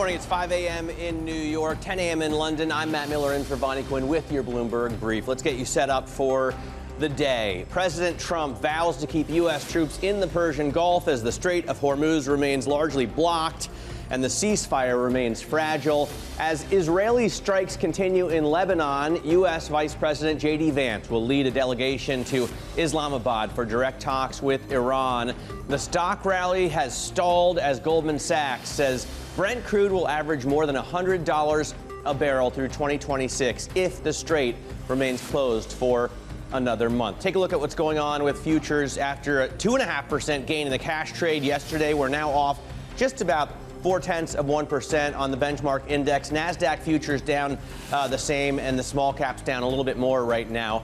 morning. It's 5 a.m. in New York, 10 a.m. in London. I'm Matt Miller in for Vonnie Quinn with your Bloomberg Brief. Let's get you set up for the day. President Trump vows to keep U.S. troops in the Persian Gulf as the Strait of Hormuz remains largely blocked and the ceasefire remains fragile. As Israeli strikes continue in Lebanon, U.S. Vice President JD Vance will lead a delegation to Islamabad for direct talks with Iran. The stock rally has stalled as Goldman Sachs says Brent crude will average more than $100 a barrel through 2026 if the strait remains closed for another month. Take a look at what's going on with futures after a 2.5% gain in the cash trade yesterday. We're now off just about 0.4% on the benchmark index. NASDAQ futures down the same, and the small caps down a little bit more right now.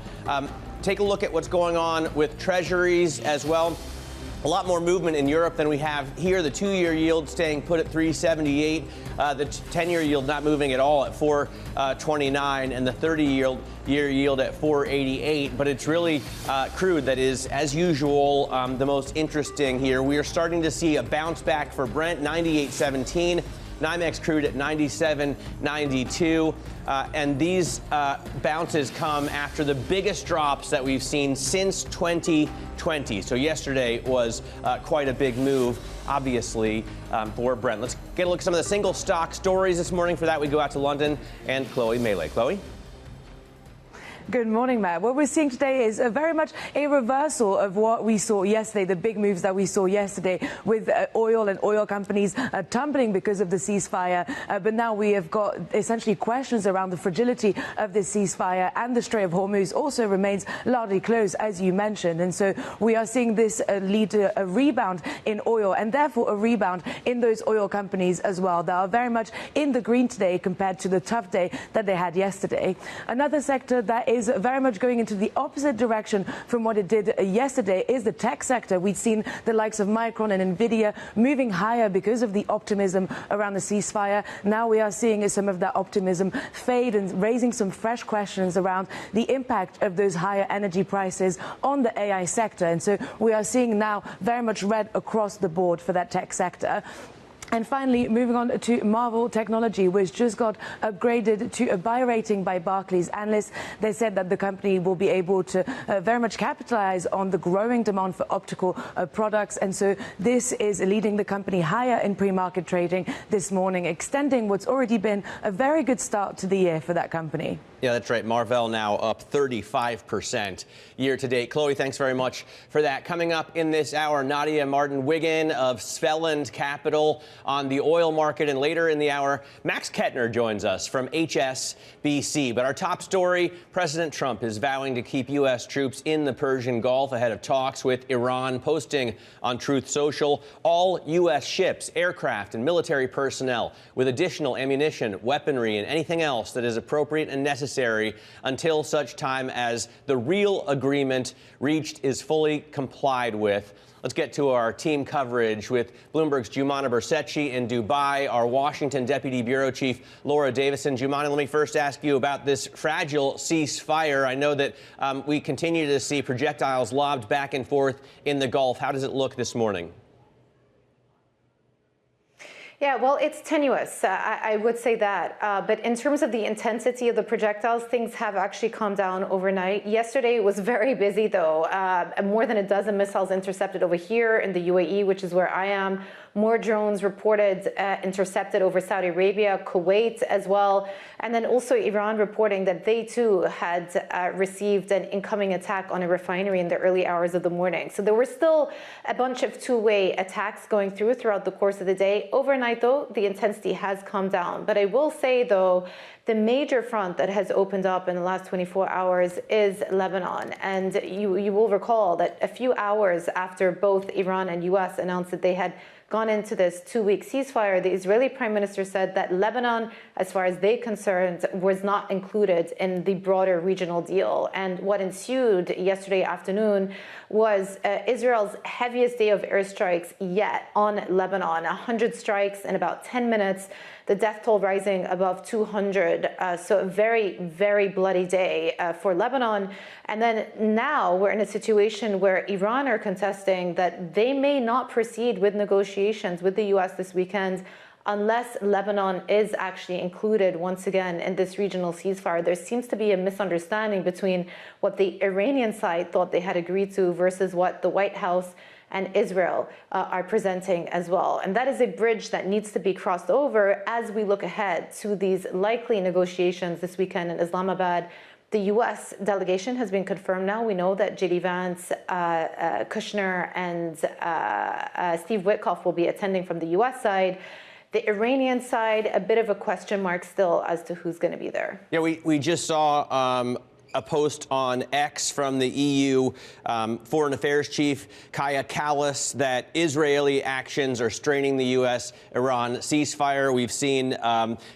Take a look at what's going on with treasuries as well. A lot more movement in Europe than we have here. The 2-year yield staying put at 3.78. The 10-year yield not moving at all at 4.29, and the 30-year yield at 4.88. But it's really crude that is, as usual, the most interesting here. We are starting to see a bounce back for Brent, 98.17. NYMEX crude at 97.92. And these bounces come after the biggest drops that we've seen since 2020. So yesterday was quite a big move, obviously, for Brent. Let's get a look at some of the single stock stories this morning. For that, we go out to London and Chloe Melee. Chloe? Good morning, Matt. What we're seeing today is very much a reversal of what we saw yesterday, the big moves that we saw yesterday with oil and oil companies tumbling because of the ceasefire. But now we have got essentially questions around the fragility of this ceasefire, and the Strait of Hormuz also remains largely closed, as you mentioned. And so we are seeing this lead to a rebound in oil, and therefore a rebound in those oil companies as well. They are very much in the green today compared to the tough day that they had yesterday. Another sector that is very much going into the opposite direction from what it did yesterday is the tech sector. We've seen the likes of Micron and Nvidia moving higher because of the optimism around the ceasefire. Now we are seeing some of that optimism fade and raising some fresh questions around the impact of those higher energy prices on the AI sector. And so we are seeing now very much red across the board for that tech sector. And finally, moving on to Marvell Technology, which just got upgraded to a buy rating by Barclays analysts. They said that the company will be able to very much capitalize on the growing demand for optical products. And so this is leading the company higher in pre-market trading this morning, extending what's already been a very good start to the year for that company. Yeah, that's right. Marvell now up 35% year to date. Chloe, thanks very much for that. Coming up in this hour, Nadia Martin Wiggin of Svelland Capital on the oil market. And later in the hour, Max Kettner joins us from HSBC. But our top story, President Trump is vowing to keep U.S. troops in the Persian Gulf ahead of talks with Iran, posting on Truth Social all U.S. ships, aircraft, and military personnel with additional ammunition, weaponry, and anything else that is appropriate and necessary until such time as the real agreement reached is fully complied with. Let's get to our team coverage with Bloomberg's Jumana Bersetchi in Dubai, our Washington Deputy Bureau Chief Laura Davison. Jumana, let me first ask you about this fragile ceasefire. I know that we continue to see projectiles lobbed back and forth in the Gulf. How does it look this morning? Yeah, well, it's tenuous. I would say that. But in terms of the intensity of the projectiles, things have actually calmed down overnight. Yesterday it was very busy, though. More than a dozen missiles intercepted over here in the UAE, which is where I am. More drones reported intercepted over Saudi Arabia, Kuwait as well. And then also Iran reporting that they, too, had received an incoming attack on a refinery in the early hours of the morning. So there were still a bunch of two-way attacks going throughout the course of the day. Overnight, though, the intensity has calmed down. But I will say, though, the major front that has opened up in the last 24 hours is Lebanon. And you will recall that a few hours after both Iran and U.S. announced that they had gone into this 2-week ceasefire, the Israeli prime minister said that Lebanon, as far as they're concerned, was not included in the broader regional deal. And what ensued yesterday afternoon was Israel's heaviest day of airstrikes yet on Lebanon. 100 strikes in about 10 minutes. The death toll rising above 200. So a very, very bloody day for Lebanon. And then now we're in a situation where Iran are contesting that they may not proceed with negotiations with the U.S. this weekend unless Lebanon is actually included once again in this regional ceasefire, there seems to be a misunderstanding between what the Iranian side thought they had agreed to versus what the White House and Israel are presenting as well. And that is a bridge that needs to be crossed over as we look ahead to these likely negotiations this weekend in Islamabad. The U.S. delegation has been confirmed now. We know that JD Vance, Kushner, and Steve Witkoff will be attending from the U.S. side. The Iranian side, a bit of a question mark still as to who's going to be there. Yeah, we just saw a post on X from the EU Foreign Affairs Chief Kaya Kallas that Israeli actions are straining the U.S.-Iran ceasefire. We've seen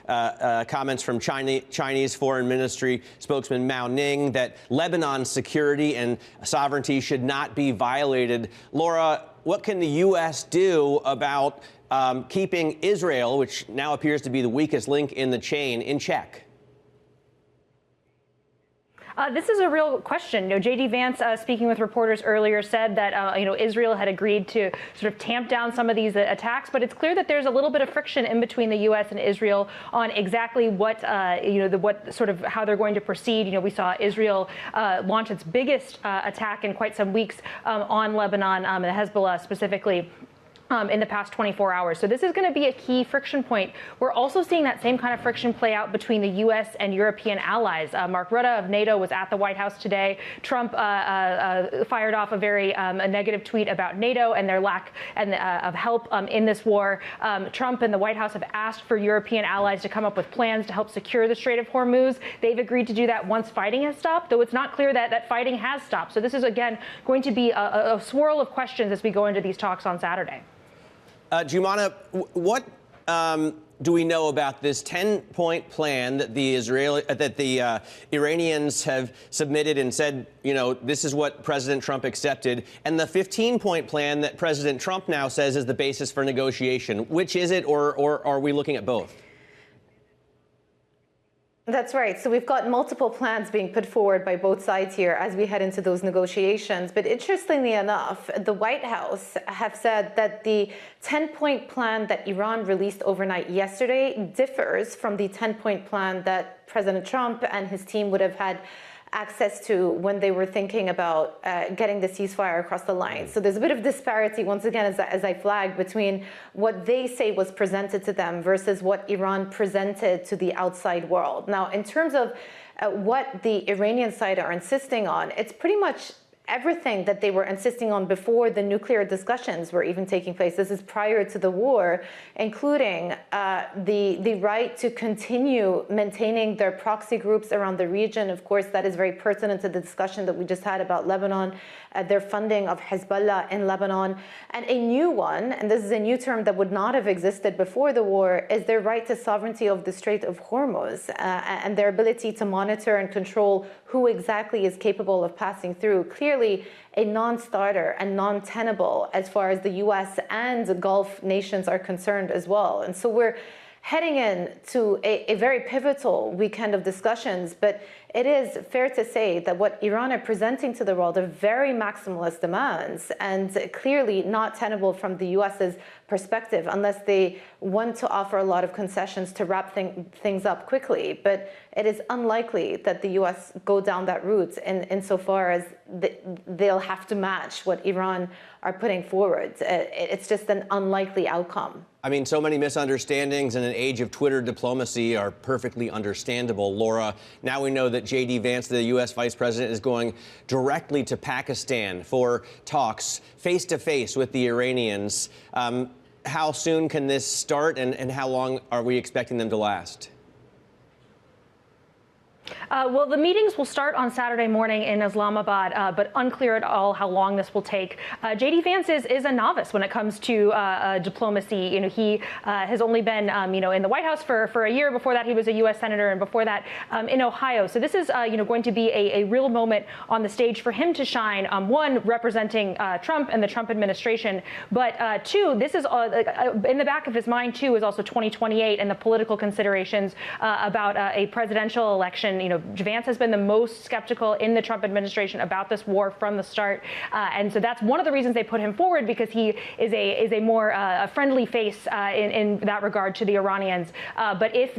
comments from Chinese Foreign Ministry spokesman Mao Ning that Lebanon's security and sovereignty should not be violated. Laura, what can the U.S. do about keeping Israel, which now appears to be the weakest link in the chain, in check? This is a real question. JD Vance, speaking with reporters earlier, said that Israel had agreed to sort of tamp down some of these attacks, but it's clear that there's a little bit of friction in between the U.S. and Israel on exactly what how they're going to proceed. We saw Israel launch its biggest attack in quite some weeks on Lebanon, the Hezbollah specifically, in the past 24 hours. So this is going to be a key friction point. We're also seeing that same kind of friction play out between the U.S. and European allies. Mark Rutte of NATO was at the White House today. Trump fired off a very a negative tweet about NATO and their lack of help in this war. Trump and the White House have asked for European allies to come up with plans to help secure the Strait of Hormuz. They've agreed to do that once fighting has stopped, though it's not clear that fighting has stopped. So this is, again, going to be a swirl of questions as we go into these talks on Saturday. Jumana, what do we know about this 10-point plan that the Iranians have submitted and said, this is what President Trump accepted, and the 15-point plan that President Trump now says is the basis for negotiation? Which is it, or are we looking at both? That's right. So we've got multiple plans being put forward by both sides here as we head into those negotiations. But interestingly enough, the White House have said that the 10-point plan that Iran released overnight yesterday differs from the 10-point plan that President Trump and his team would have had access to when they were thinking about getting the ceasefire across the line. So there's a bit of disparity, once again, as I flagged, between what they say was presented to them versus what Iran presented to the outside world. Now, in terms of what the Iranian side are insisting on, it's pretty much everything that they were insisting on before the nuclear discussions were even taking place. This is prior to the war, including the right to continue maintaining their proxy groups around the region. Of course, that is very pertinent to the discussion that we just had about Lebanon, their funding of Hezbollah in Lebanon. And a new one, and this is a new term that would not have existed before the war, is their right to sovereignty of the Strait of Hormuz and their ability to monitor and control who exactly is capable of passing through. Clearly a non-starter and non-tenable as far as the U.S. and the Gulf nations are concerned as well. And so we're heading into a very pivotal weekend of discussions, but it is fair to say that what Iran are presenting to the world are very maximalist demands and clearly not tenable from the U.S.'s perspective unless they want to offer a lot of concessions to wrap things up quickly. But it is unlikely that the U.S. go down that route insofar as they'll have to match what Iran are putting forward. It's just an unlikely outcome. I mean, so many misunderstandings in an age of Twitter diplomacy are perfectly understandable. Laura, now we know that JD Vance, the U.S. Vice President, is going directly to Pakistan for talks face-to-face with the Iranians. How soon can this start, and how long are we expecting them to last? Well, the meetings will start on Saturday morning in Islamabad, but unclear at all how long this will take. JD Vance is a novice when it comes to diplomacy. He has only been, in the White House for a year. Before that, he was a U.S. senator, and before that, in Ohio. So this is, going to be a real moment on the stage for him to shine. One, representing Trump and the Trump administration, but two, this is in the back of his mind too is also 2028 and the political considerations about a presidential election Vance has been the most skeptical in the Trump administration about this war from the start. And so that's one of the reasons they put him forward, because he is a more a friendly face in that regard to the Iranians. But if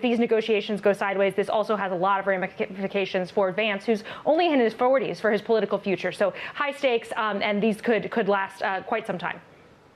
these negotiations go sideways, this also has a lot of ramifications for Vance, who's only in his 40s, for his political future. So high stakes, and these could last quite some time.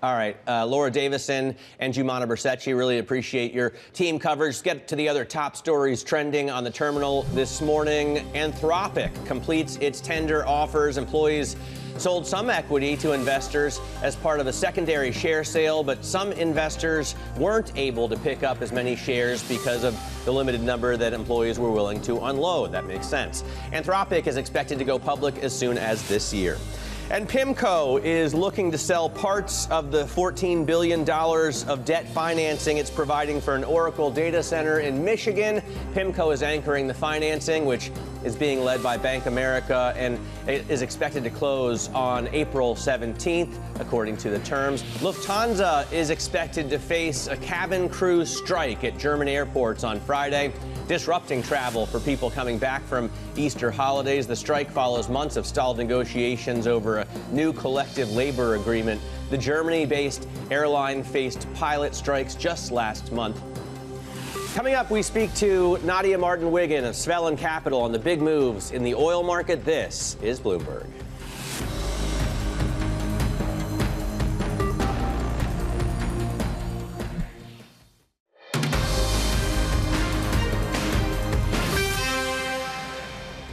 All right, Laura Davison and Jumana Bersetchi, really appreciate your team coverage. Let's get to the other top stories trending on the terminal this morning. Anthropic completes its tender offers. Employees sold some equity to investors as part of a secondary share sale, but some investors weren't able to pick up as many shares because of the limited number that employees were willing to unload. That makes sense. Anthropic is expected to go public as soon as this year. And PIMCO is looking to sell parts of the $14 billion of debt financing it's providing for an Oracle data center in Michigan. PIMCO is anchoring the financing, which is being led by Bank America, and it is expected to close on April 17th, according to the terms. Lufthansa is expected to face a cabin crew strike at German airports on Friday, disrupting travel for people coming back from Easter holidays. The strike follows months of stalled negotiations over a new collective labor agreement. The Germany-based airline faced pilot strikes just last month. Coming up, we speak to Nadia Wiggin of Svelland Capital on the big moves in the oil market. This is Bloomberg.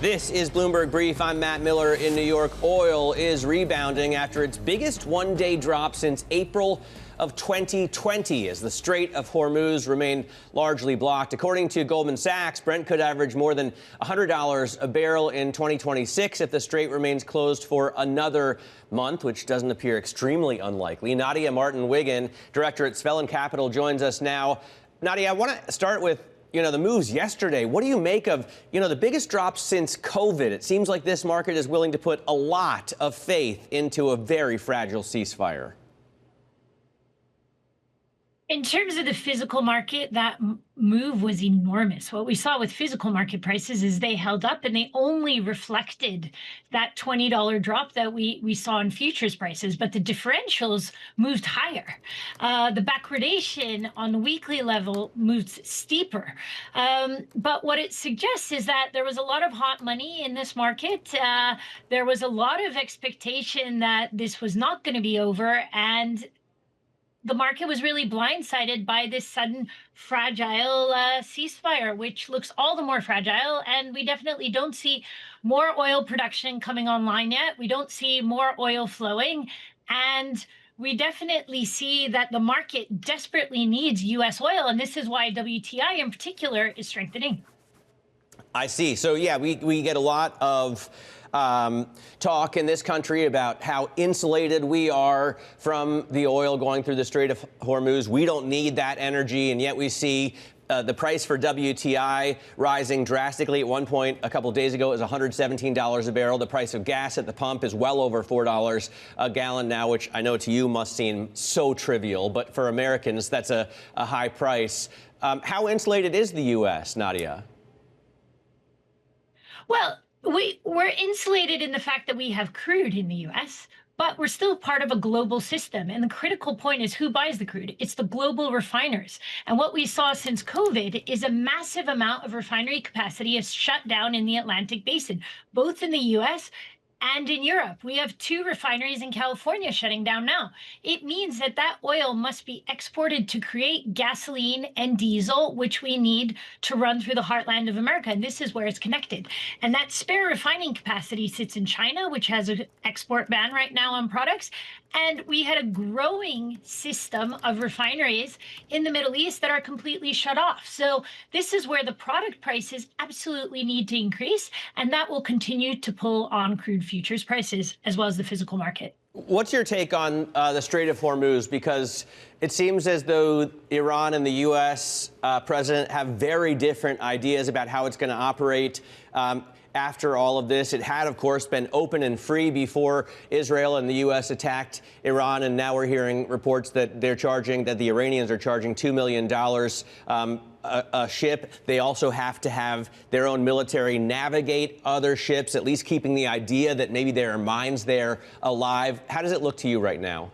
This is Bloomberg Brief. I'm Matt Miller in New York. Oil is rebounding after its biggest one-day drop since April of 2020 as the Strait of Hormuz remained largely blocked. According to Goldman Sachs, Brent could average more than $100 a barrel in 2026 if the strait remains closed for another month, which doesn't appear extremely unlikely. Nadia Wiggin, director at Svelland Capital, joins us now. Nadia, I want to start with the moves yesterday. What do you make of, the biggest drop since COVID? It seems like this market is willing to put a lot of faith into a very fragile ceasefire. In terms of the physical market, that move was enormous. What we saw with physical market prices is they held up, and they only reflected that $20 drop that we saw in futures prices, but the differentials moved higher. The backwardation on the weekly level moved steeper. But what it suggests is that there was a lot of hot money in this market. There was a lot of expectation that this was not going to be over, and the market was really blindsided by this sudden fragile ceasefire, which looks all the more fragile. And we definitely don't see more oil production coming online yet. We don't see more oil flowing. And we definitely see that the market desperately needs U.S. oil. And this is why WTI in particular is strengthening. I see. So, yeah, we get a lot of talk in this country about how insulated we are from the oil going through the Strait of Hormuz. We don't need that energy, and yet we see the price for WTI rising drastically. At one point, a couple of days ago, it was $117 a barrel. The price of gas at the pump is well over $4 a gallon now, which I know to you must seem so trivial, but for Americans, that's a high price. How insulated is the U.S., Nadia? Well, we're insulated in the fact that we have crude in the U.S., but we're still part of a global system. And the critical point is who buys the crude? It's the global refiners. And what we saw since COVID is a massive amount of refinery capacity is shut down in the Atlantic Basin, both in the U.S. and in Europe. We have 2 refineries in California shutting down now. It means that that oil must be exported to create gasoline and diesel, which we need to run through the heartland of America. And this is where it's connected. And that spare refining capacity sits in China, which has an export ban right now on products. And we had a growing system of refineries in the Middle East that are completely shut off. So this is where the product prices absolutely need to increase, and that will continue to pull on crude futures prices as well as the physical market. What's your take on the Strait of Hormuz? Because it seems as though Iran and the U.S. President have very different ideas about how it's going to operate. After all of this, it had, of course, been open and free before Israel and the U.S. attacked Iran. And now we're hearing reports that the Iranians are charging $2 million a ship. They also have to have their own military navigate other ships, at least keeping the idea that maybe there are mines there alive. How does it look to you right now?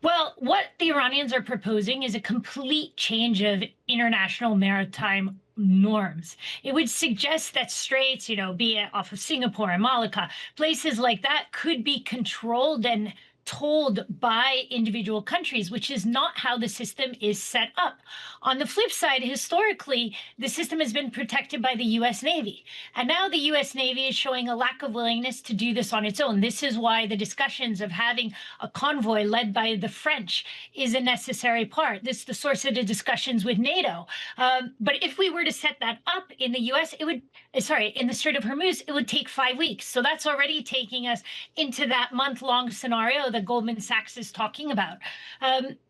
Well, what the Iranians are proposing is a complete change of international maritime norms. It would suggest that straits, be it off of Singapore and Malacca, places like that could be controlled and told by individual countries, which is not how the system is set up. On the flip side, historically, the system has been protected by the U.S. Navy. And now the U.S. Navy is showing a lack of willingness to do this on its own. This is why the discussions of having a convoy led by the French is a necessary part. This is the source of the discussions with NATO. But if we were to set that up in the U.S., in the Strait of Hormuz, it would take 5 weeks. So that's already taking us into that month-long scenario that Goldman Sachs is talking about.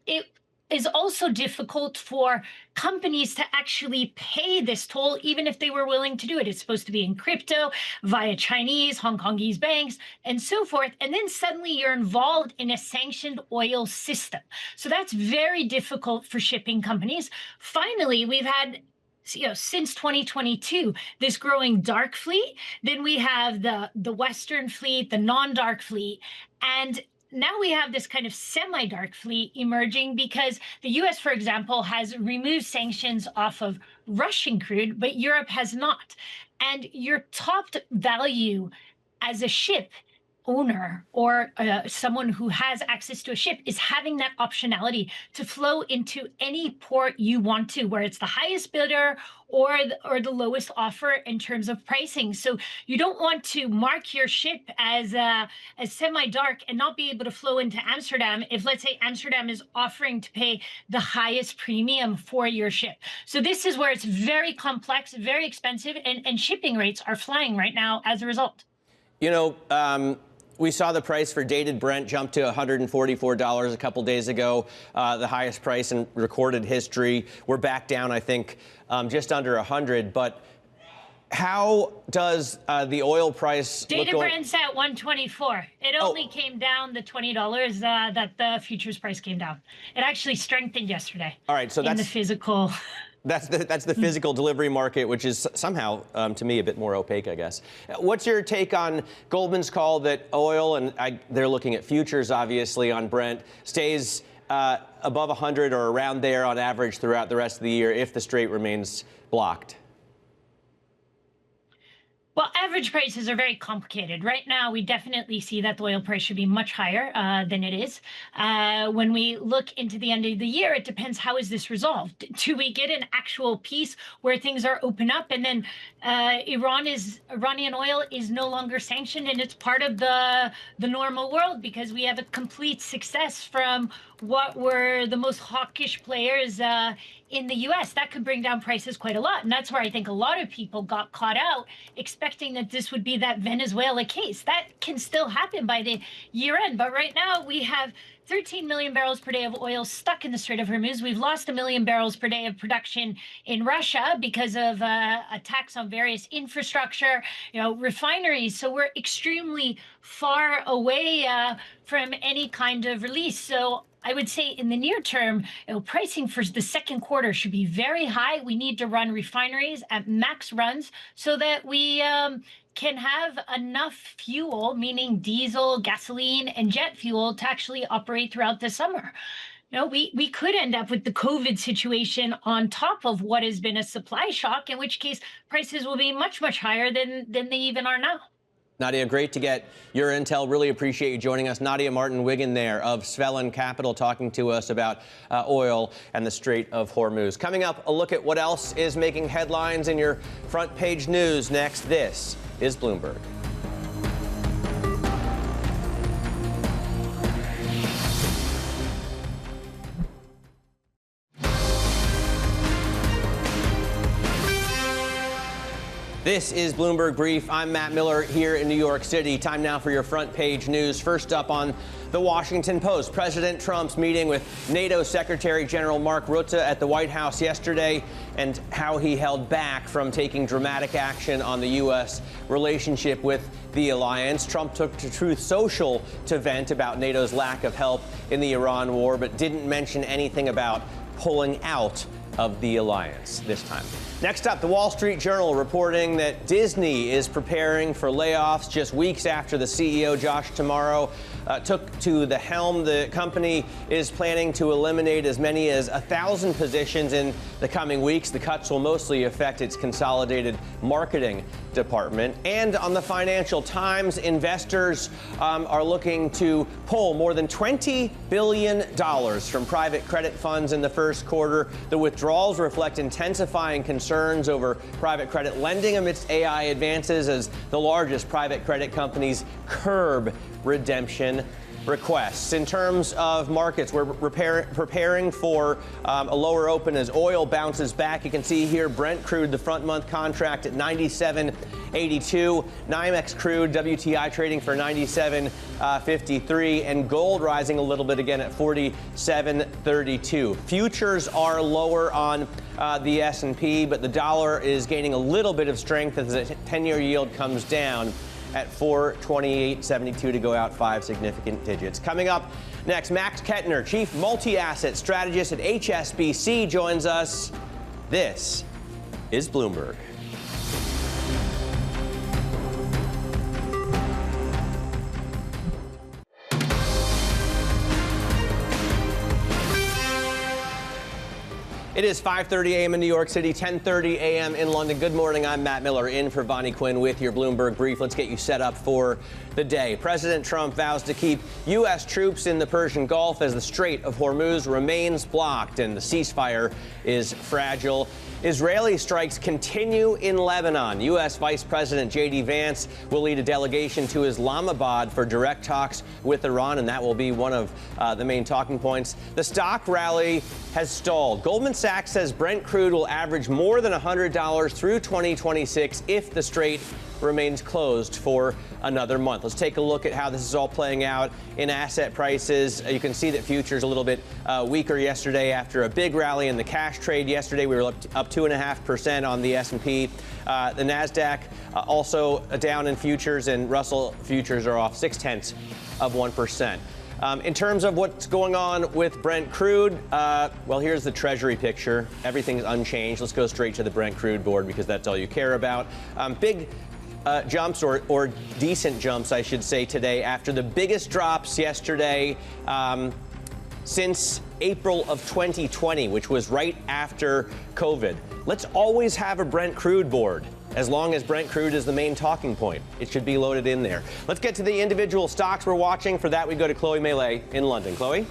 It is also difficult for companies to actually pay this toll, even if they were willing to do it. It's supposed to be in crypto, via Chinese, Hong Kongese banks, and so forth. And then suddenly you're involved in a sanctioned oil system. So that's very difficult for shipping companies. Finally, we've had since 2022, this growing dark fleet. Then we have the Western fleet, the non-dark fleet, and now we have this kind of semi-dark fleet emerging because the U.S., for example, has removed sanctions off of Russian crude, but Europe has not. And your top value as a ship owner or someone who has access to a ship is having that optionality to flow into any port you want to, where it's the highest bidder or the lowest offer in terms of pricing. So you don't want to mark your ship as semi-dark and not be able to flow into Amsterdam if, let's say, Amsterdam is offering to pay the highest premium for your ship. So this is where it's very complex, very expensive, and shipping rates are flying right now as a result. We saw the price for dated Brent jump to $144 a couple days ago, the highest price in recorded history. We're back down, I think, just under 100. But how does the oil price look? Dated Brent's at 124. It only came down the $20 that the futures price came down. It actually strengthened yesterday. All right, so that's the physical. That's the physical delivery market, which is somehow, to me, a bit more opaque, I guess. What's your take on Goldman's call that oil, and they're looking at futures, obviously, on Brent, stays above 100 or around there on average throughout the rest of the year if the strait remains blocked? Well, average prices are very complicated. Right now, we definitely see that the oil price should be much higher than it is. When we look into the end of the year, it depends, how is this resolved? Do we get an actual peace where things are open up and then Iranian oil is no longer sanctioned and it's part of the normal world because we have a complete success from what were the most hawkish players in the U.S. That could bring down prices quite a lot. And that's where I think a lot of people got caught out, expecting that this would be that Venezuela case. That can still happen by the year end. But right now we have 13 million barrels per day of oil stuck in the Strait of Hormuz. We've lost 1 million barrels per day of production in Russia because of attacks on various infrastructure, refineries. So we're extremely far away from any kind of release. So I would say in the near term, pricing for the second quarter should be very high. We need to run refineries at max runs so that we can have enough fuel, meaning diesel, gasoline, and jet fuel, to actually operate throughout the summer. We could end up with the COVID situation on top of what has been a supply shock, in which case prices will be much, much higher than they even are now. Nadia, great to get your intel. Really appreciate you joining us. Nadia Martin-Wiggin there of Svelland Capital talking to us about oil and the Strait of Hormuz. Coming up, a look at what else is making headlines in your front page news next. This is Bloomberg. This is Bloomberg Brief. I'm Matt Miller here in New York City. Time now for your front page news. First up on the Washington Post, President Trump's meeting with NATO Secretary General Mark Rutte at the White House yesterday, and how he held back from taking dramatic action on the U.S. relationship with the alliance. Trump took to Truth Social to vent about NATO's lack of help in the Iran war, but didn't mention anything about pulling out of the alliance this time. Next up, the Wall Street Journal reporting that Disney is preparing for layoffs just weeks after the CEO, Josh Tomorrow, took to the helm. The company is planning to eliminate as many as 1,000 positions in the coming weeks. The cuts will mostly affect its consolidated marketing department. And on the Financial Times, investors are looking to pull more than $20 billion from private credit funds in the first quarter. The withdrawals reflect intensifying concerns over private credit lending amidst AI advances as the largest private credit companies curb redemption requests. In terms of markets, we're preparing for a lower open as oil bounces back. You can see here Brent crude, the front month contract at 97.82. NYMEX crude, WTI trading for 97.53, and gold rising a little bit again at 47.32. Futures are lower on the S&P, but the dollar is gaining a little bit of strength as the 10-year yield comes down at 428.72 to go out 5 significant digits. Coming up next, Max Kettner, Chief Multi-Asset Strategist at HSBC, joins us. This is Bloomberg. It is 5:30 a.m. in New York City, 10:30 a.m. in London. Good morning. I'm Matt Miller in for Bonnie Quinn with your Bloomberg Brief. Let's get you set up for the day. President Trump vows to keep U.S. troops in the Persian Gulf as the Strait of Hormuz remains blocked and the ceasefire is fragile. Israeli strikes continue in Lebanon. U.S. Vice President JD Vance will lead a delegation to Islamabad for direct talks with Iran, and that will be one of the main talking points. The stock rally has stalled. Goldman Sachs says Brent crude will average more than $100 through 2026 if the strait remains closed for another month. Let's take a look at how this is all playing out in asset prices. You can see that futures a little bit weaker yesterday after a big rally in the cash trade. Yesterday we were up 2.5% on the S&P. The NASDAQ also down in futures, and Russell futures are off 0.6%. In terms of what's going on with Brent crude, well, here's the Treasury picture. Everything's unchanged. Let's go straight to the Brent crude board because that's all you care about. Big jumps or decent jumps, I should say, today after the biggest drops yesterday since April of 2020, which was right after COVID. Let's always have a Brent crude board. As long as Brent crude is the main talking point, it should be loaded in there. Let's get to the individual stocks we're watching. For that, we go to Chloe Melee in London. Chloe?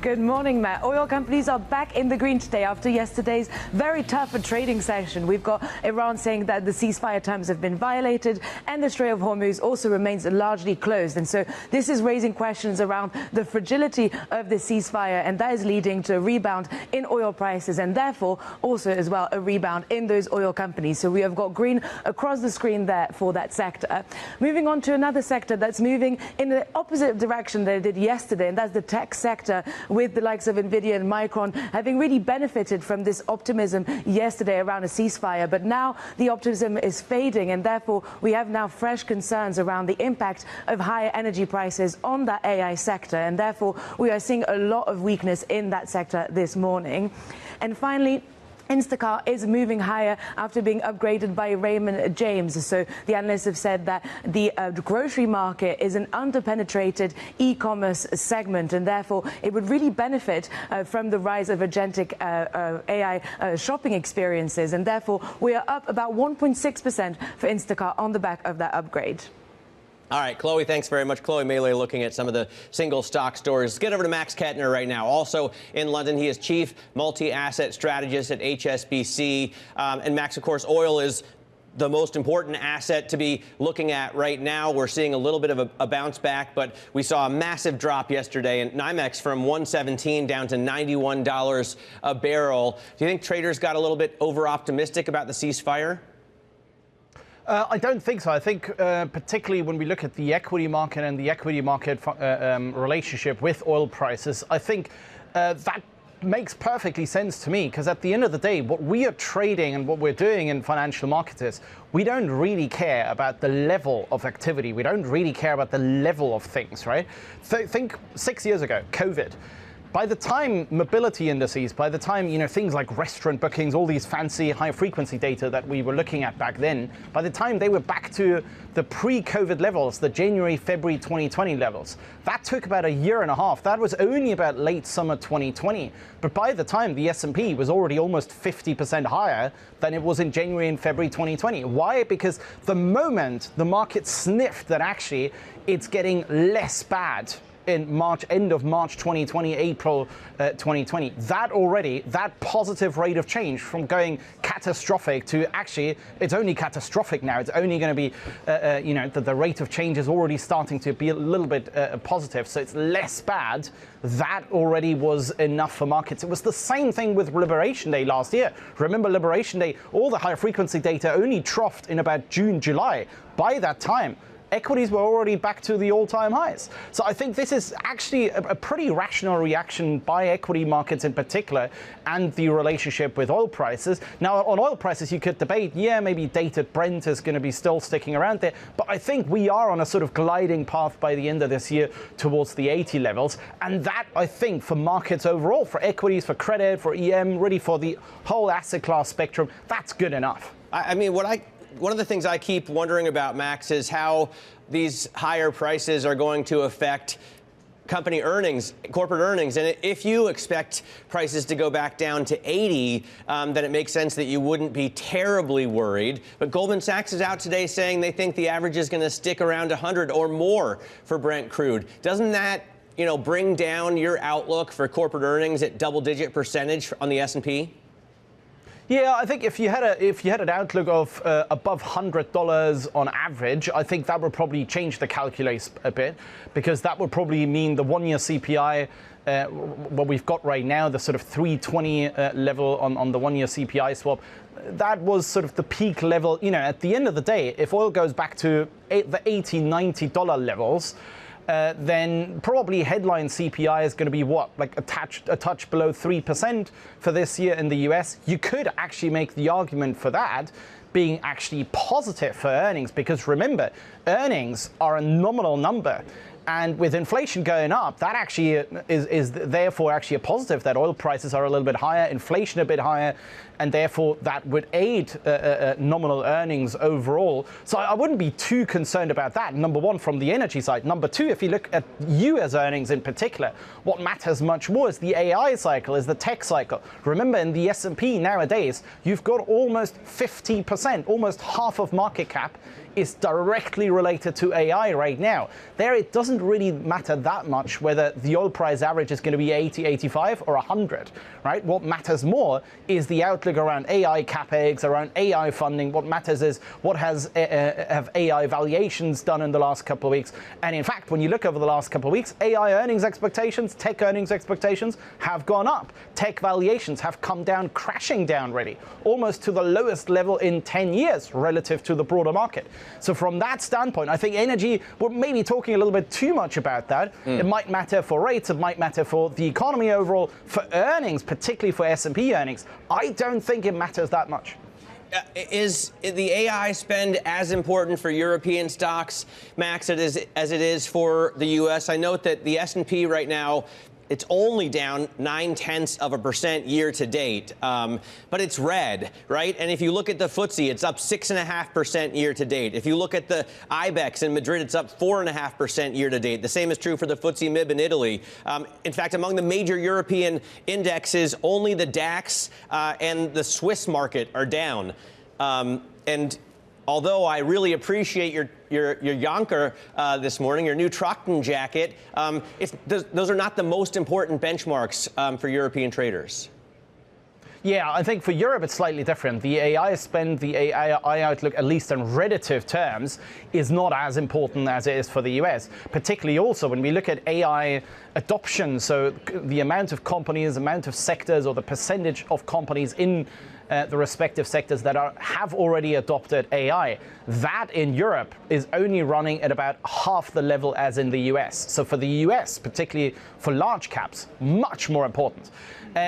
Good morning, Matt. Oil companies are back in the green today after yesterday's very tough trading session. We've got Iran saying that the ceasefire terms have been violated and the Strait of Hormuz also remains largely closed. And so this is raising questions around the fragility of the ceasefire, and that is leading to a rebound in oil prices and therefore also as well a rebound in those oil companies. So we have got green across the screen there for that sector. Moving on to another sector that's moving in the opposite direction that it did yesterday, and that's the tech sector, with the likes of Nvidia and Micron having really benefited from this optimism yesterday around a ceasefire. But now the optimism is fading, and therefore we have now fresh concerns around the impact of higher energy prices on that AI sector, and therefore we are seeing a lot of weakness in that sector this morning. And finally, Instacart is moving higher after being upgraded by Raymond James. So the analysts have said that the grocery market is an underpenetrated e-commerce segment, and therefore it would really benefit from the rise of agentic AI shopping experiences. And therefore we are up about 1.6% for Instacart on the back of that upgrade. All right, Chloe, thanks very much. Chloe Melee looking at some of the single stock stories. Let's get over to Max Kettner right now. Also in London, he is Chief Multi-Asset Strategist at HSBC. And Max, of course, oil is the most important asset to be looking at right now. We're seeing a little bit of a bounce back, but we saw a massive drop yesterday in NYMEX from $117 down to $91 a barrel. Do you think traders got a little bit over-optimistic about the ceasefire? I don't think so. I think particularly when we look at the equity market and the equity market relationship with oil prices, I think that makes perfectly sense to me, because at the end of the day, what we are trading and what we're doing in financial markets is we don't really care about the level of activity. We don't really care about the level of things, right? Think 6 years ago, COVID. by the time mobility indices, by the time, things like restaurant bookings, all these fancy high frequency data that we were looking at back then, by the time they were back to the pre-COVID levels, the January, February 2020 levels, that took about a year and a half. That was only about late summer 2020. But by the time the S&P was already almost 50% higher than it was in January and February 2020. Why? Because the moment the market sniffed that actually it's getting less bad in March, end of March 2020, April 2020, that positive rate of change from going catastrophic to actually it's only catastrophic now. It's only going to be, the rate of change is already starting to be a little bit positive. So it's less bad. That already was enough for markets. It was the same thing with Liberation Day last year. Remember Liberation Day, all the high frequency data only troughed in about June, July. By that time, equities were already back to the all-time highs. So I think this is actually a pretty rational reaction by equity markets in particular and the relationship with oil prices. Now, on oil prices, you could debate, maybe dated Brent is going to be still sticking around there. But I think we are on a sort of gliding path by the end of this year towards the 80 levels. And that, I think, for markets overall, for equities, for credit, for EM, really for the whole asset class spectrum, that's good enough. I mean, one of the things I keep wondering about, Max, is how these higher prices are going to affect company earnings, corporate earnings. And if you expect prices to go back down to 80, then it makes sense that you wouldn't be terribly worried. But Goldman Sachs is out today saying they think the average is going to stick around 100 or more for Brent crude. Doesn't that, bring down your outlook for corporate earnings at double-digit percentage on the S&P? Yeah, I think if you had an outlook of above $100 on average, I think that would probably change the calculus a bit, because that would probably mean the one-year CPI, what we've got right now, the sort of 320 level on the one-year CPI swap, that was sort of the peak level. At the end of the day, if oil goes back to the $80, $90 levels, then probably headline CPI is going to be a touch below 3% for this year in the US. You could actually make the argument for that being actually positive for earnings, because remember, earnings are a nominal number. And with inflation going up, that actually is therefore actually a positive, that oil prices are a little bit higher, inflation a bit higher, and therefore that would aid nominal earnings overall. So I wouldn't be too concerned about that, number one, from the energy side. Number two, if you look at US earnings in particular, what matters much more is the AI cycle, is the tech cycle. Remember, in the S&P nowadays, you've got almost 50%, almost half of market cap is directly related to AI right now. There, it doesn't really matter that much whether the oil price average is going to be 80, 85 or 100, right? What matters more is the outlook around AI capex, around AI funding. What matters is what have AI valuations done in the last couple of weeks. And in fact, when you look over the last couple of weeks, AI earnings expectations, tech earnings expectations have gone up. Tech valuations have come down, crashing down really, almost to the lowest level in 10 years relative to the broader market. So from that standpoint, I think energy, we're maybe talking a little bit too much about that. It might matter for rates, it might matter for the economy overall. For earnings, particularly for S&P earnings, I don't think it matters that much. Is the AI spend as important for European stocks, Max, as it is for the U.S.? I note that the S&P right now, it's only down 0.9% year to date, but it's red, right? And if you look at the FTSE, it's up 6.5% year to date. If you look at the IBEX in Madrid, it's up 4.5% year to date. The same is true for the FTSE MIB in Italy. In fact, among the major European indexes, only the DAX and the Swiss market are down. And although I really appreciate your Jonker this morning, your new Trocken jacket, those are not the most important benchmarks for European traders. Yeah, I think for Europe it's slightly different. The AI spend, the AI outlook, at least in relative terms, is not as important as it is for the US. Particularly also when we look at AI adoption, so the amount of companies, amount of sectors, or the percentage of companies in the respective sectors that have already adopted AI. That in Europe is only running at about half the level as in the US. So for the US, particularly for large caps, much more important.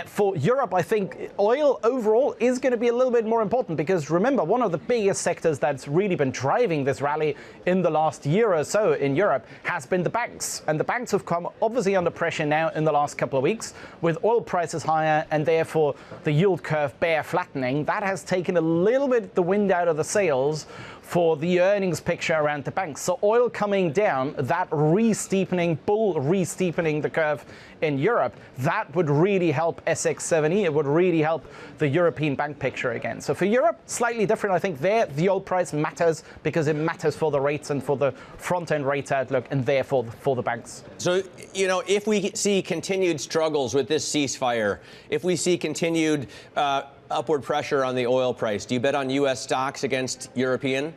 For Europe, I think oil overall is going to be a little bit more important because remember, one of the biggest sectors that's really been driving this rally in the last year or so in Europe has been the banks. And the banks have come obviously under pressure now in the last couple of weeks with oil prices higher and therefore the yield curve bear flattening. That has taken a little bit the wind out of the sails for the earnings picture around the banks. So oil coming down, that re-steepening, bull re-steepening the curve in Europe, that would really help SX70. It would really help the European bank picture again. So for Europe, slightly different. I think there the oil price matters because it matters for the rates and for the front-end rate outlook and therefore for the banks. So, you know, if we see continued struggles with this ceasefire, if we see continued upward pressure on the oil price, do you bet on U.S. stocks against European?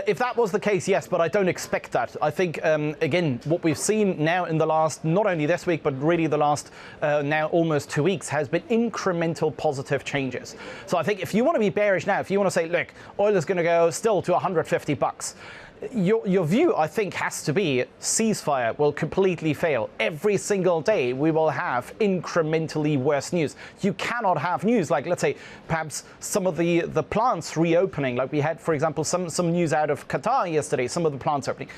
If that was the case, yes, but I don't expect that. I think, again, what we've seen now in the last, not only this week, but really the last now almost 2 weeks has been incremental positive changes. So I think if you want to be bearish now, if you want to say, look, oil is going to go still to $150, your view, I think, has to be ceasefire will completely fail. Every single day we will have incrementally worse news. You cannot have news like, let's say, perhaps some of the plants reopening, like we had, for example, some news out of Qatar yesterday, some of the plants opening.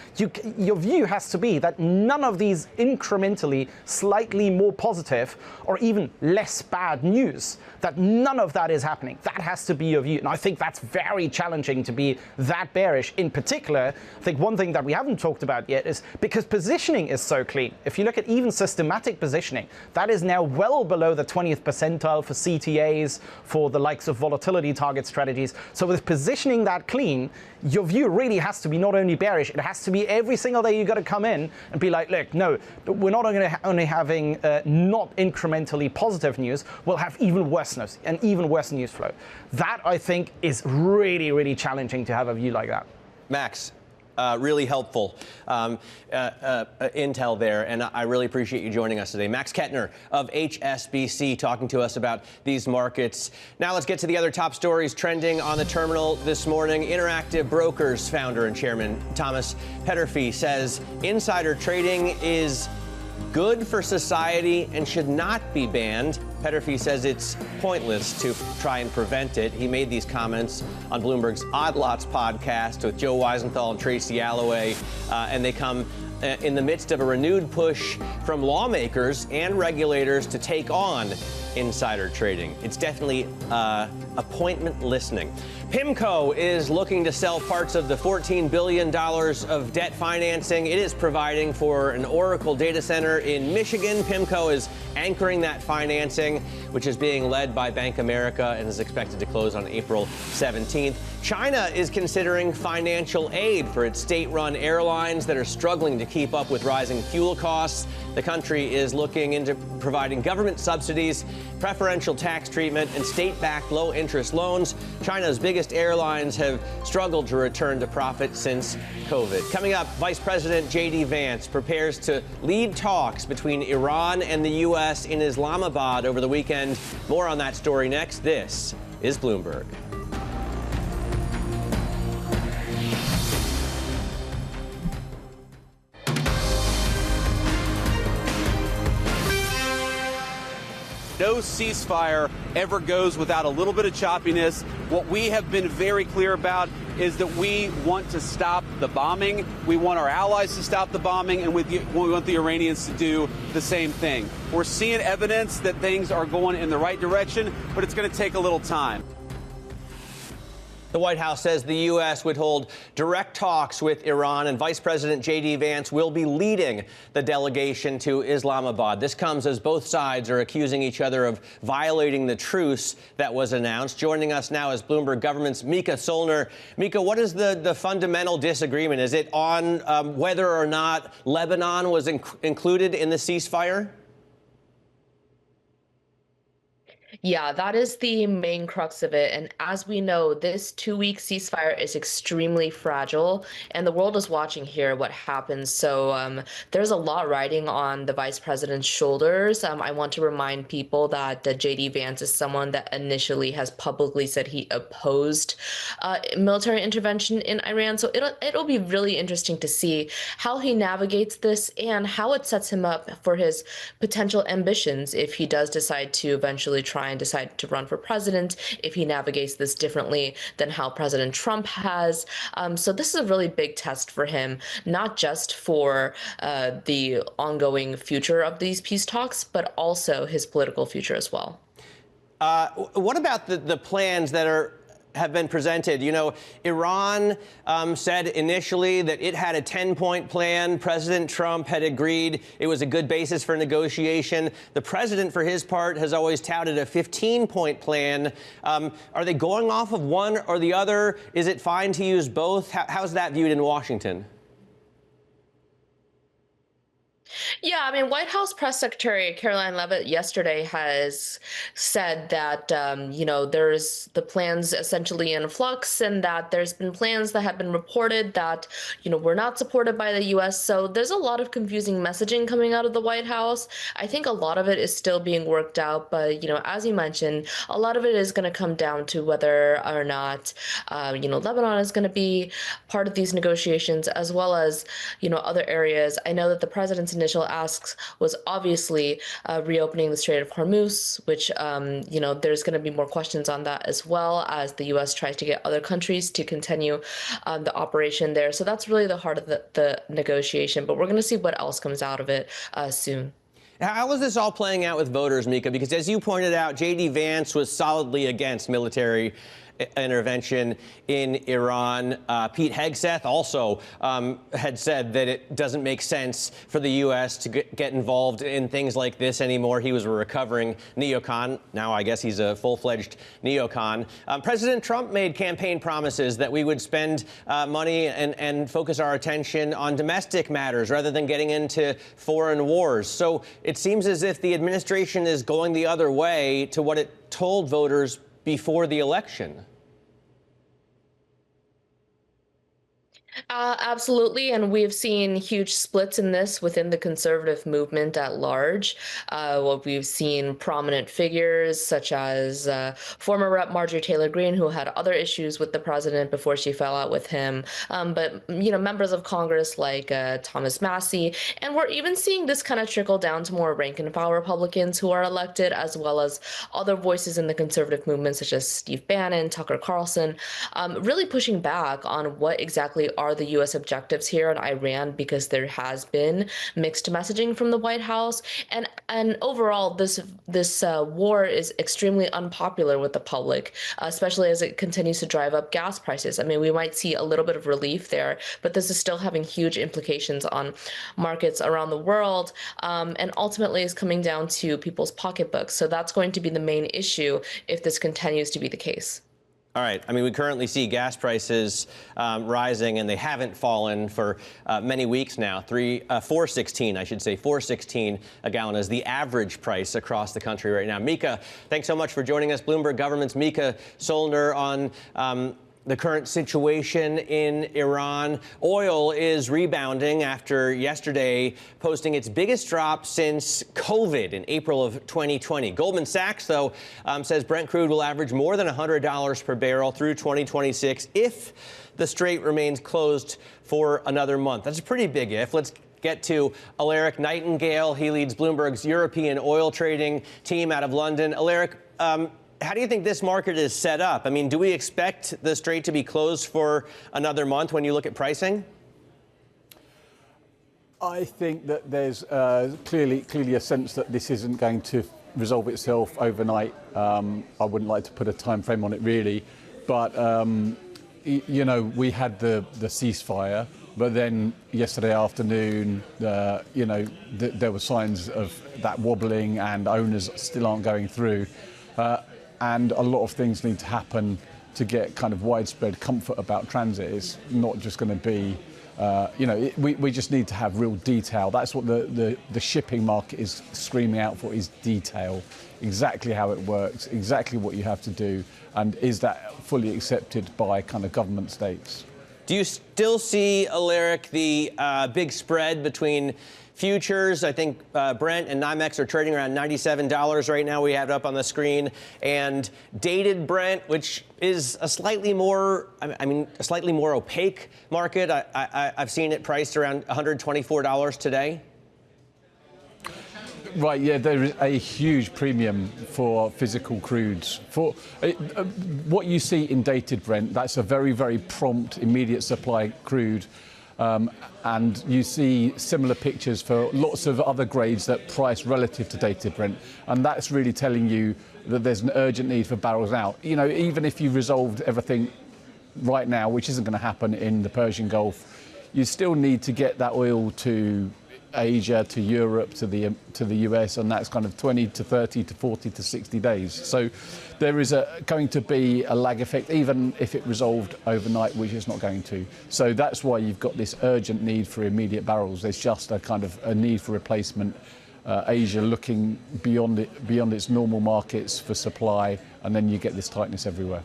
Your view has to be that none of these incrementally slightly more positive or even less bad news, that none of that is happening. That has to be your view. And I think that's very challenging to be that bearish. In particular, I think one thing that we haven't talked about yet is because positioning is so clean. If you look at even systematic positioning, that is now well below the 20th percentile for CTAs, for the likes of volatility target strategies. So with positioning that clean, your view really has to be not only bearish, it has to be every single day you got to come in and be like, look, no, we're not only having not incrementally positive news, we'll have even worse news and even worse news flow. That, I think, is really, really challenging to have a view like that. Max, really helpful intel there, and I really appreciate you joining us today. Max Kettner of HSBC talking to us about these markets. Now let's get to the other top stories trending on the terminal this morning. Interactive Brokers founder and chairman Thomas Peterffy says insider trading is good for society and should not be banned. Peterffy says it's pointless to try and prevent it. He made these comments on Bloomberg's Odd Lots podcast with Joe Weisenthal and Tracy Alloway, and they come in the midst of a renewed push from lawmakers and regulators to take on insider trading. It's definitely appointment listening. PIMCO is looking to sell parts of the $14 billion of debt financing it is providing for an Oracle data center in Michigan. PIMCO is anchoring that financing, which is being led by Bank of America and is expected to close on April 17th. China is considering financial aid for its state-run airlines that are struggling to keep up with rising fuel costs. The country is looking into providing government subsidies, preferential tax treatment, and state-backed low-interest loans. China's biggest airlines have struggled to return to profit since COVID. Coming up, Vice President JD Vance prepares to lead talks between Iran and the U.S. in Islamabad over the weekend. More on that story next. This is Bloomberg. No ceasefire ever goes without a little bit of choppiness. What we have been very clear about is that we want to stop the bombing. We want our allies to stop the bombing, and we want the Iranians to do the same thing. We're seeing evidence that things are going in the right direction, but it's going to take a little time. The White House says the U.S. would hold direct talks with Iran, and Vice President JD Vance will be leading the delegation to Islamabad. This comes as both sides are accusing each other of violating the truce that was announced. Joining us now is Bloomberg Government's Mika Solner. Mika, what is the fundamental disagreement? Is it on whether or not Lebanon was included in the ceasefire? Yeah, that is the main crux of it. And as we know, this 2-week ceasefire is extremely fragile, and the world is watching here what happens. So there's a lot riding on the vice president's shoulders. I want to remind people that JD Vance is someone that initially has publicly said he opposed military intervention in Iran. So it'll be really interesting to see how he navigates this and how it sets him up for his potential ambitions if he does decide to eventually try and decide to run for president, if he navigates this differently than how President Trump has. So this is a really big test for him, not just for the ongoing future of these peace talks, but also his political future as well. What about the plans that have been presented? You know, Iran said initially that it had a 10-point plan. President Trump had agreed it was a good basis for negotiation. The president, for his part, has always touted a 15-point plan. Are they going off of one or the other? Is it fine to use both? How's that viewed in Washington? Yeah, I mean, White House Press Secretary Caroline Leavitt yesterday has said that, there's the plans essentially in flux and that there's been plans that have been reported that, were not supported by the U.S. So there's a lot of confusing messaging coming out of the White House. I think a lot of it is still being worked out. But, as you mentioned, a lot of it is going to come down to whether or not, Lebanon is going to be part of these negotiations, as well as, other areas. I know that the president's initial asks was obviously reopening the Strait of Hormuz, which, there's going to be more questions on that, as well as the U.S. tries to get other countries to continue the operation there. So that's really the heart of the negotiation. But we're going to see what else comes out of it soon. How is this all playing out with voters, Mika? Because as you pointed out, J.D. Vance was solidly against military intervention in Iran. Pete Hegseth also had said that it doesn't make sense for the U.S. to get involved in things like this anymore. He was a recovering neocon. Now I guess he's a full-fledged neocon. President Trump made campaign promises that we would spend money and focus our attention on domestic matters rather than getting into foreign wars. So it seems as if the administration is going the other way to what it told voters before the election. Absolutely, and we've seen huge splits in this within the conservative movement at large. We've seen prominent figures such as former Rep. Marjorie Taylor Greene, who had other issues with the president before she fell out with him, but members of Congress like Thomas Massey, and we're even seeing this kind of trickle down to more rank-and-file Republicans who are elected, as well as other voices in the conservative movement such as Steve Bannon, Tucker Carlson, really pushing back on what exactly are the U.S. objectives here in Iran, because there has been mixed messaging from the White House, and overall this war is extremely unpopular with the public, especially as it continues to drive up gas prices. I mean, we might see a little bit of relief there, but this is still having huge implications on markets around the world, and ultimately is coming down to people's pocketbooks. So that's going to be the main issue if this continues to be the case. All right. I mean, we currently see gas prices rising, and they haven't fallen for many weeks now. $4.16, I should say. $4.16 a gallon is the average price across the country right now. Mika, thanks so much for joining us. Bloomberg Government's Mika Solner on the current situation in Iran. Oil is rebounding after yesterday posting its biggest drop since COVID in April of 2020. Goldman Sachs, though, says Brent crude will average more than $100 per barrel through 2026 if the strait remains closed for another month. That's a pretty big if. Let's get to Alaric Nightingale. He leads Bloomberg's European oil trading team out of London. Alaric, how do you think this market is set up? I mean, do we expect the strait to be closed for another month when you look at pricing? I think that there's clearly a sense that this isn't going to resolve itself overnight. I wouldn't like to put a time frame on it, really. But, we had the ceasefire. But then yesterday afternoon, there were signs of that wobbling, and owners still aren't going through. And a lot of things need to happen to get kind of widespread comfort about transit. It's not just going to be we just need to have real detail. That's what the shipping market is screaming out for, is detail. Exactly how it works, exactly what you have to do, and is that fully accepted by kind of government states? Do you still see, Alaric, the big spread between futures? I think Brent and NYMEX are trading around $97 right now. We have it up on the screen. And dated Brent, which is a slightly more, a slightly more opaque market. I've seen it priced around $124 today. Right, yeah, there is a huge premium for physical crudes. For what you see in dated Brent, that's a very, very prompt, immediate supply crude. And you see similar pictures for lots of other grades that price relative to dated Brent. And that's really telling you that there's an urgent need for barrels out. Even if you resolved everything right now, which isn't going to happen in the Persian Gulf, you still need to get that oil to Asia, to Europe, to the US, and that's kind of 20 to 30 to 40 to 60 days. So there is going to be a lag effect, even if it resolved overnight, which it's not going to. So that's why you've got this urgent need for immediate barrels. There's just a kind of a need for replacement. Asia looking beyond its normal markets for supply, and then you get this tightness everywhere.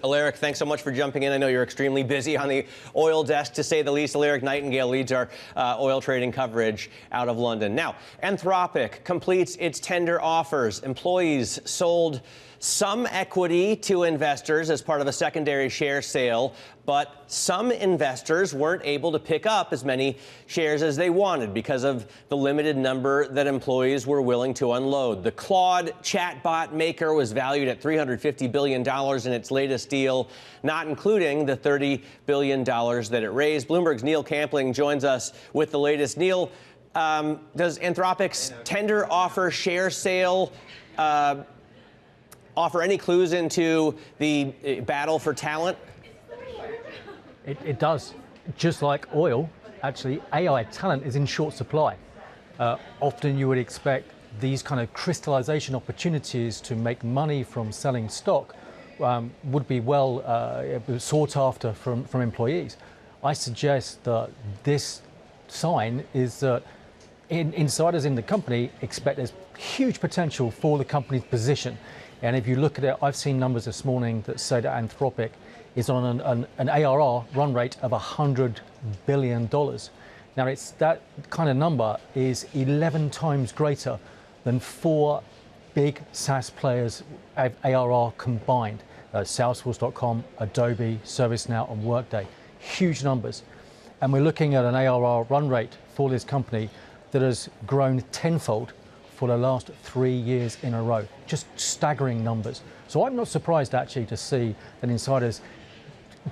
Alaric, thanks so much for jumping in. I know you're extremely busy on the oil desk, to say the least. Alaric Nightingale leads our oil trading coverage out of London. Now, Anthropic completes its tender offers. Employees sold some equity to investors as part of a secondary share sale, but some investors weren't able to pick up as many shares as they wanted because of the limited number that employees were willing to unload. The Claude chatbot maker was valued at $350 billion in its latest deal, not including the $30 billion that it raised. Bloomberg's Neil Campling joins us with the latest. Neil, does Anthropic's tender offer share sale offer any clues into the battle for talent? It does. Just like oil, actually, AI talent is in short supply. Often you would expect these kind of crystallization opportunities to make money from selling stock would be well sought after from employees. I suggest that this sign is that insiders in the company expect there's huge potential for the company's position. And if you look at it, I've seen numbers this morning that say that Anthropic is on an ARR run rate of $100 billion. Now, that kind of number is 11 times greater than 4 big SaaS players ARR combined. Salesforce.com, Adobe, ServiceNow, and Workday. Huge numbers. And we're looking at an ARR run rate for this company that has grown tenfold for the last 3 years in a row. Just staggering numbers. So I'm not surprised actually to see that insiders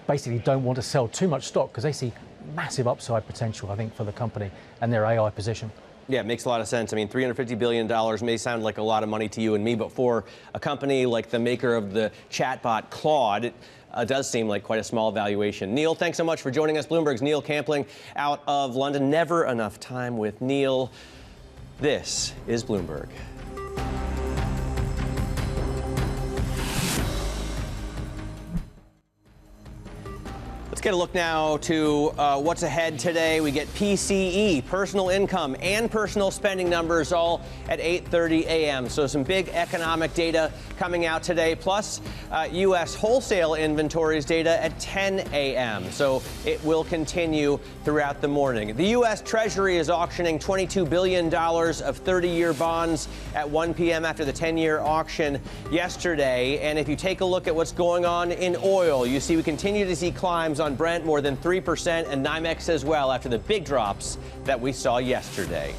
basically don't want to sell too much stock because they see massive upside potential, I think, for the company and their AI position. Yeah, it makes a lot of sense. I mean, $350 billion may sound like a lot of money to you and me, but for a company like the maker of the chatbot Claude, it does seem like quite a small valuation. Neil, thanks so much for joining us. Bloomberg's Neil Campling out of London. Never enough time with Neil. This is Bloomberg. Let's get a look now to what's ahead today. We get PCE, personal income, and personal spending numbers all at 8:30 a.m. So some big economic data coming out today, plus U.S. wholesale inventories data at 10 a.m. So it will continue throughout the morning. The U.S. Treasury is auctioning $22 billion of 30-year bonds at 1 p.m. after the 10-year auction yesterday. And if you take a look at what's going on in oil, you see we continue to see climbs on Brent more than 3%, and NYMEX as well after the big drops that we saw yesterday.